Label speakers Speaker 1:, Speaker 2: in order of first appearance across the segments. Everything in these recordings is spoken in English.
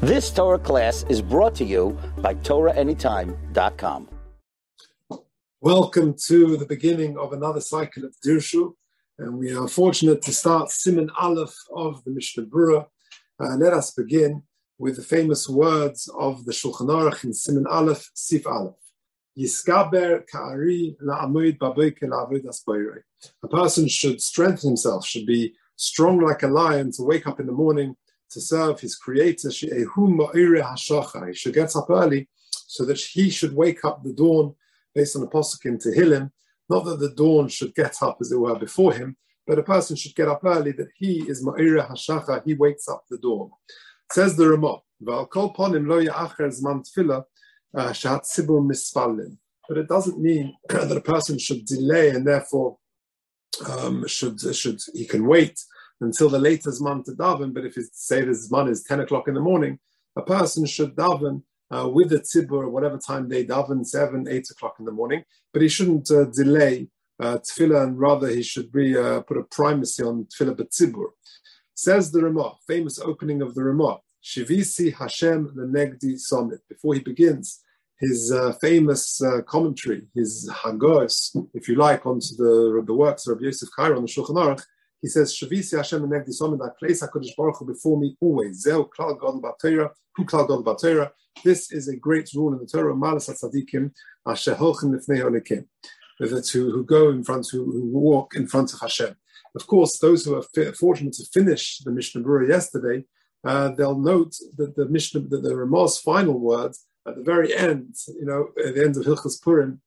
Speaker 1: This Torah class is brought to you by TorahAnytime.com.
Speaker 2: Welcome to the beginning of another cycle of Dirshu, and we are fortunate to start Siman Aleph of the Mishnah Berurah. Let us begin with the famous words of the Shulchan Orach in Siman Aleph, Sif Aleph. Yiskaber ka'ari la'amoid baboker la'avodas boirei. A person should strengthen himself, should be strong like a lion to wake up in the morning to serve his creator. He should get up early so that he should wake up the dawn, based on the Pasuk in Tehillim. Not that the dawn should get up, as it were, before him, but a person should get up early, that he is Ma'ira HaShachar, he wakes up the dawn. Says the Ramah, but it doesn't mean that a person should delay and therefore he can wait until the later Zman to daven. But if say the Zman is 10 o'clock in the morning, a person should daven with the tzibur, whatever time they daven, 7, 8 o'clock in the morning, but he shouldn't delay tefillah, and rather he should be put a primacy on tefillah b'tzibur. Says the Ramah, famous opening of the Ramah, Shivisi Hashem lenegdi somit. Before he begins his famous commentary, his hagos, if you like, onto the works of Rabbi Yosef Kairo on the Shulchan Orach, he says, Shavisi Hashem lenegdi somit, I place HaKadosh Baruch Hu before me always. Zeu klal gadol b'Torah, hu klal gadol b'Torah. This is a great rule in the Torah, Malas HaTzadikim, asher holchem lifnei holikim, who go in front, who walk in front of Hashem. Of course, those who are fortunate to finish the Mishnah Berurah yesterday, they'll note that the Ramah's final words at the very end, at the end of Hilchos Purim,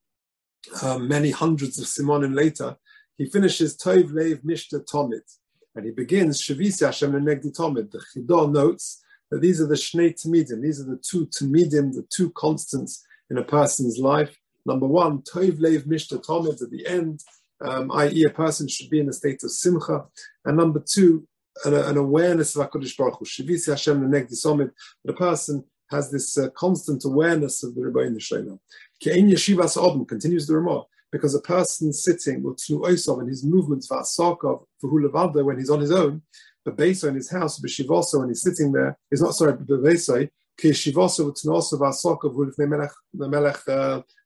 Speaker 2: many hundreds of simonim later, he finishes Tov Leiv Mishta Tomid, and he begins Shavisi Hashem lenegdi Tomid. The Chidah notes that these are the Shnei Tamidim, these are the two Tamidim, the two constants in a person's life. Number one, Tov Leiv Mishta Tomid, at the end, i.e. a person should be in a state of Simcha. And number two, an awareness of HaKadosh Baruch Hu, Shavisi Hashem lenegdi Somid, the person has this constant awareness of the Rabbi Shalom. Ke'en Yeshivas Odom, continues the Ramah, because a person sitting with Tnu'osov and his movements v'asakov v'hu levado when he's on his own, but Beiso in his house, b'shivoso when he's sitting there, is not sorry, b'Beisoi, ki'shivoso v'tnu'osov v'asakov v'hu lifnei melech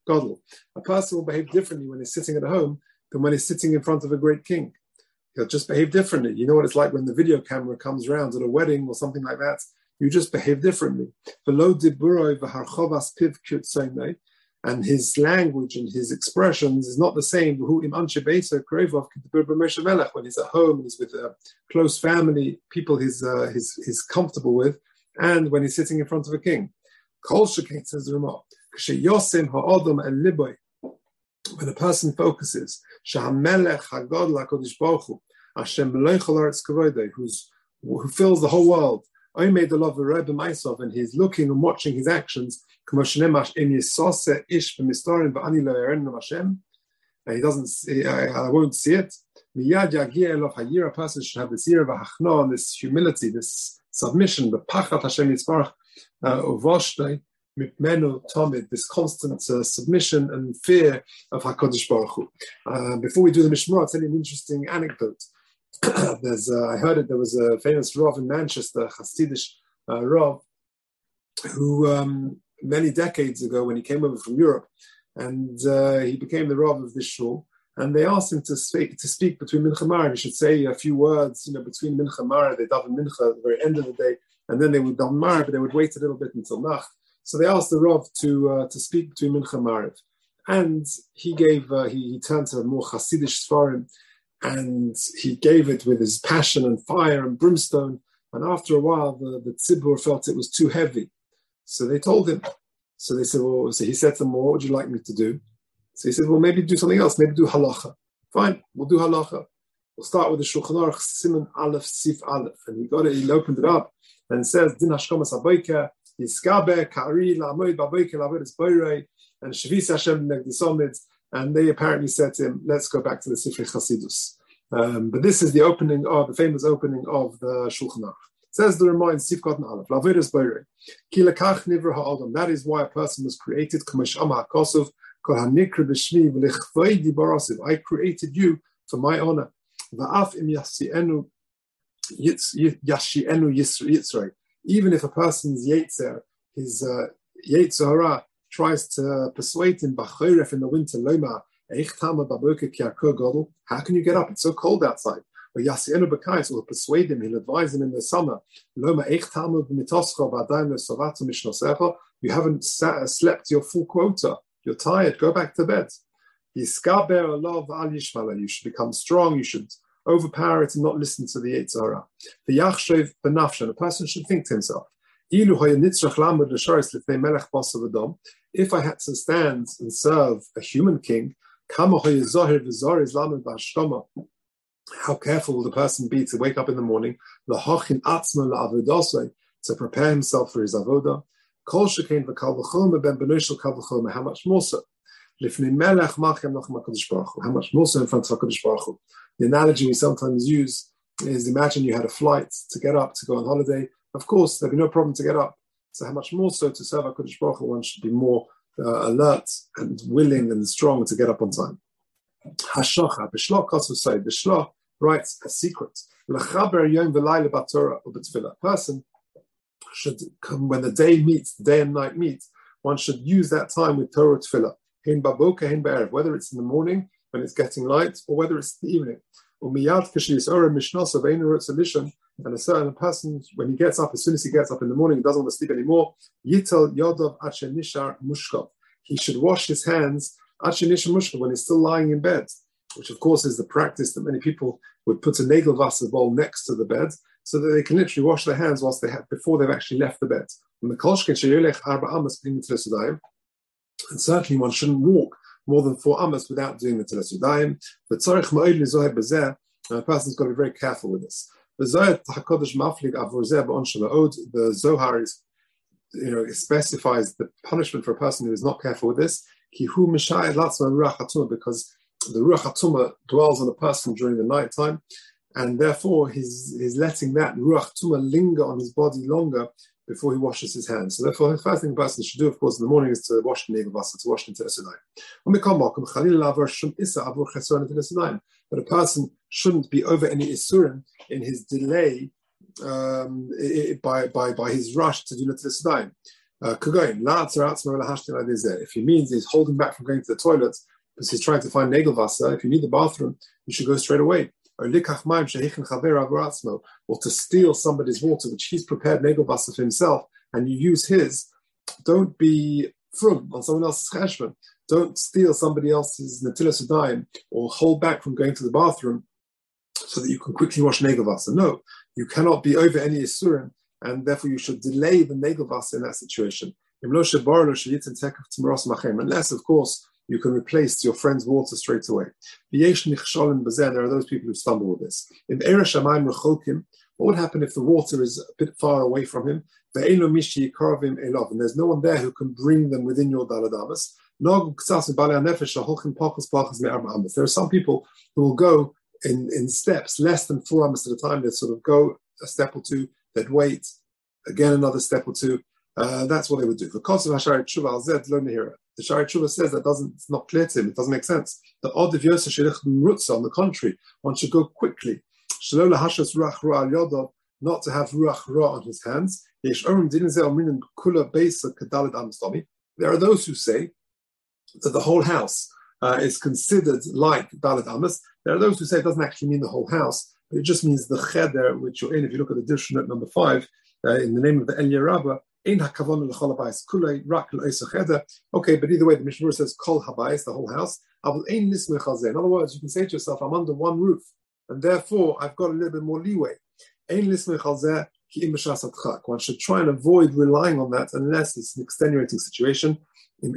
Speaker 2: gadol. A person will behave differently when he's sitting at home than when he's sitting in front of a great king. He'll just behave differently. You know what it's like when the video camera comes around at a wedding or something like that. You just behave differently. V'lo diburoi v'harchovas piv kirtzoinei. And his language and his expressions is not the same when he's at home and he's with a close family, people he's comfortable with, and when he's sitting in front of a king. Says the Ramah, when a person focuses, who fills the whole world, and he's looking and watching his actions, and he doesn't see, I won't see it. A person should have this year of this humility, this submission, this constant submission and fear of HaKadosh Baruch Hu. Before we do the Mishnah, I'll tell you an interesting anecdote. I heard it. There was a famous Rav in Manchester, Hasidish Rav, who many decades ago, when he came over from Europe, and he became the Rav of this shul, and they asked him to speak between Mincha Mara. He should say a few words, between Mincha Mara. They daven Mincha at the very end of the day, and then they would daven Mara, but they would wait a little bit until Nacht. So they asked the Rav to speak between Mincha Mara, and he turned to a more Hasidish Sfarim, and he gave it with his passion and fire and brimstone. And after a while, the tzibur felt it was too heavy. So they told him. So they said, so he said to them, well, what would you like me to do? So he said, well, maybe do something else. Maybe do halacha. Fine, we'll do halacha. We'll start with the Shulchan Orach, Siman Aleph, Sif Aleph. And he opened it up and it says, Din hashkomas haboker, yiskaber, ka'ari, la'amoid, ba'boker, la'avodas boirei, and Shavisi Hashem negdi somid. And they apparently said to him, let's go back to the Sifrei Chasidus. But this is the famous opening of the Shulchan Aruch. Says the Ramah in Sif Kotan Aleph, La'avodas boirei, ki lekach nivra ha'adam. That is why a person was created. K'mashama ha'kosov, kol ha'nikra b'shmi v'lechvaydi barasiv. I created you for my honor. Va'af im yashienu yitzrei. Even if a person's Yetzer, his Yetzer Hara, tries to persuade him, in the winter, how can you get up? It's so cold outside. Or will persuade him, he'll advise him in the summer. You haven't slept your full quota. You're tired. Go back to bed. You should become strong. You should overpower it and not listen to the Yetzer Hara. A person should think to himself, if I had to stand and serve a human king, how careful will the person be to wake up in the morning, to prepare himself for his avodah? How much more so? How much more so in front of HaKadosh Baruch Hu? The analogy we sometimes use is, imagine you had a flight to get up to go on holiday. Of course, there'd be no problem to get up. So how much more so to serve HaKadosh Baruch Hu? One should be more alert and willing and strong to get up on time. Hashocha, B'shloch Kosu Say, B'shloch writes a secret. A person should come when the day and night meet, one should use that time with Torah Tefillah. Whether it's in the morning when it's getting light or whether it's in the evening. And a certain person, when he gets up, as soon as he gets up in the morning, he doesn't want to sleep anymore. He should wash his hands when he's still lying in bed, which of course is the practice that many people would put a Nagelwasser bowl next to the bed so that they can literally wash their hands before they've actually left the bed. And certainly one shouldn't walk more than 4 amas without doing the Teles Yadayim. A person's got to be very careful with this. The Zohar is, it specifies the punishment for a person who is not careful with this, because the Ruach HaTumah dwells on a person during the night time, and therefore he's letting that Ruach Tumah linger on his body longer before he washes his hands. So therefore, the first thing a person should do, of course, in the morning is to wash the Nagelwasser, to wash the Teles Yadayim. But a person shouldn't be over any isurim in his delay by his rush to do the Teles Yadayim. If he means he's holding back from going to the toilet because he's trying to find Nagelwasser, if you need the bathroom, you should go straight away. Or to steal somebody's water, which he's prepared Nagelwasser for himself, and you use his. Don't be frum on someone else's cheshbon. Don't steal somebody else's Netilas Yadayim or hold back from going to the bathroom so that you can quickly wash Nagelwasser. No, you cannot be over any isurim, and therefore you should delay the Nagelwasser in that situation. Unless, of course, you can replace your friend's water straight away. There are those people who stumble with this. What would happen if the water is a bit far away from him? And there's no one there who can bring them within your daladamas. There are some people who will go in steps, less than 4 amas at a time. They'd sort of go a step or two, they'd wait, again another step or two. That's what they would do. The Shari Tshuva says that it's not clear to him, it doesn't make sense. The odd of Yosef on the contrary, one should go quickly. Not to have ruach ra on his hands. There are those who say that the whole house is considered like Dalet Amas. There are those who say it doesn't actually mean the whole house, but it just means the cheder which you're in. If you look at the Dirshu note number 5, in the name of the Elia Rabbah, okay, but either way, the Mishnah says kol habayis, the whole house. In other words, you can say to yourself, I'm under one roof, and therefore I've got a little bit more leeway. One should try and avoid relying on that unless it's an extenuating situation. If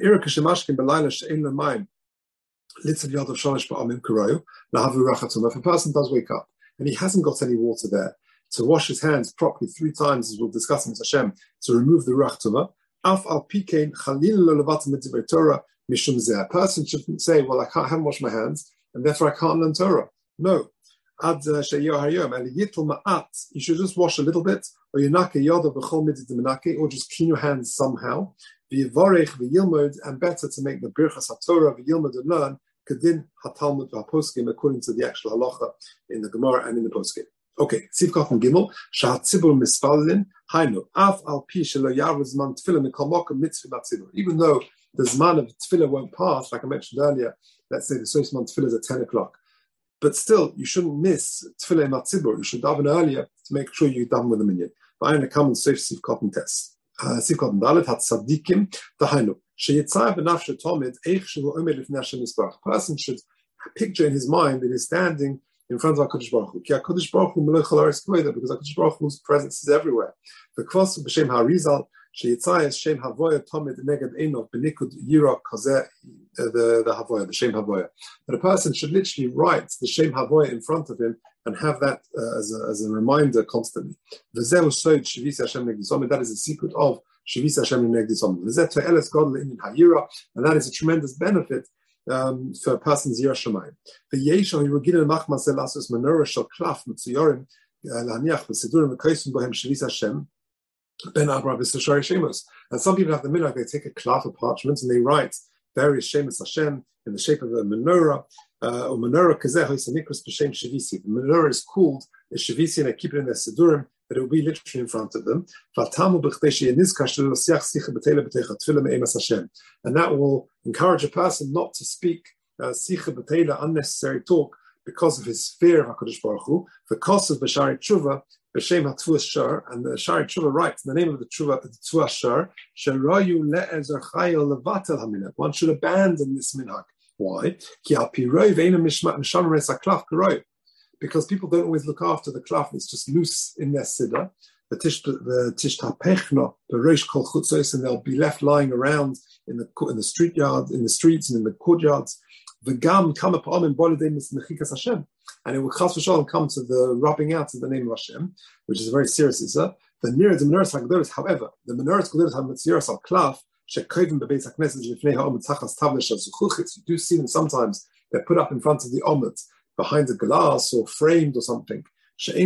Speaker 2: a person does wake up and he hasn't got any water there, to wash his hands properly 3 times, as we'll discuss in Hashem, to remove the ruach tumah. A person shouldn't say, well, I haven't washed my hands, and therefore I can't learn Torah. No. You should just wash a little bit, or just clean your hands somehow. And better to make the birchas haTorah and learn kedin haTalmud v'haposkim according to the actual halacha in the Gemara and in the poskim. Okay, Sivkot and Gimel, Shah Tzibur Mispalin, Hainu, Af al Pi Shelo Yarvud Zman Tefillah Mikol Mokum Mitzvah Tzibur. Even though the Zman of Tefillah won't pass, like I mentioned earlier, let's say the Sois Zman Tefillah is at 10 o'clock. But still, you shouldn't miss Tefillah Matzibur. You should daven earlier to make sure you daven with the minyan. But I'm going to come and Soif Sivkot and test. Sivkot and Dalet had Tzadikim, Dahainu. Sheyitzai B'nafshe Tomid, Eich Shehu Omed Lifnei Hashem Yisbarach. A person should picture in his mind that he's standing in front of HaKadosh Baruch Hu. Ki HaKadosh Baruch Hu Melech HaLaretz Koida, because HaKadosh Baruch Hu's presence is everywhere. The Kvos B'Shem HaRizal, Sheyitzai is Shem Havoya Tomid Neged Einov B'Nikud Yira Kazeh, the Havoya, the Shem Havoya. That a person should literally write the Shem Havoya in front of him and have that as a reminder constantly. V'zehu Soid Shivisi Hashem Neged. That is the secret of Shivisi Hashem Neged. V'zeh To'eles Godel Inin HaYira, and that is a tremendous benefit for a person's Yira Shemayim. The Yeshon Yerugin Machmas Elasus Menorah Shel Klaf Mitzuyorim Laniach B'Sidurim V'Koysim Bohem Shivisi Hashem Ben Abra B'Sashari Shemos. And some people have the minhag, they take a klaf of parchment and they write various Shemus Hashem in the shape of a menorah. Or menorah Kazeh Hoysanikras B'Shem Shivisi. The menorah is called a Shivisi, and they keep it in their Sidurim, but it will be literally in front of them. And that will encourage a person not to speak Sicha B'Teila, unnecessary talk, because of his fear of HaKadosh Baruch Hu. The cost of B'Shari Tshuva, B'Shem HaTzuas Shar, and the Shari Tshuva writes in the name of the Tshuva, the Tzuas Shar, Sharayu le'ezer chayil levatel haminhag. One should abandon this minhag. Why? Because people don't always look after the klaf. It's just loose in their siddur. The tishtapechno, the reish kol chutzos, and they'll be left lying around in the street yard, in the streets, and in the courtyards. The gam come upon and mechikas Hashem, and it will chas v'shalom come to the rubbing out of the name of Hashem, which is a very serious issue. The menorahs hagdoros, however, the menorahs hagdoros have mitziras al klaf. You do see them sometimes. They're put up in front of the omet, behind a glass or framed or something. If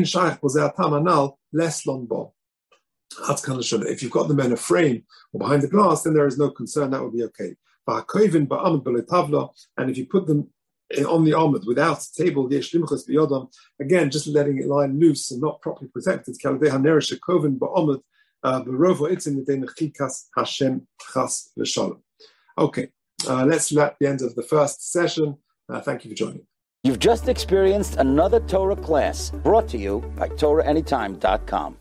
Speaker 2: you've got them in a frame or behind the glass, then there is no concern. That would be okay. And if you put them on the omet without a table, again, just letting it lie loose and not properly protected. Okay, let's let the end of the first session. Thank you for joining.
Speaker 1: You've just experienced another Torah class brought to you by TorahAnytime.com.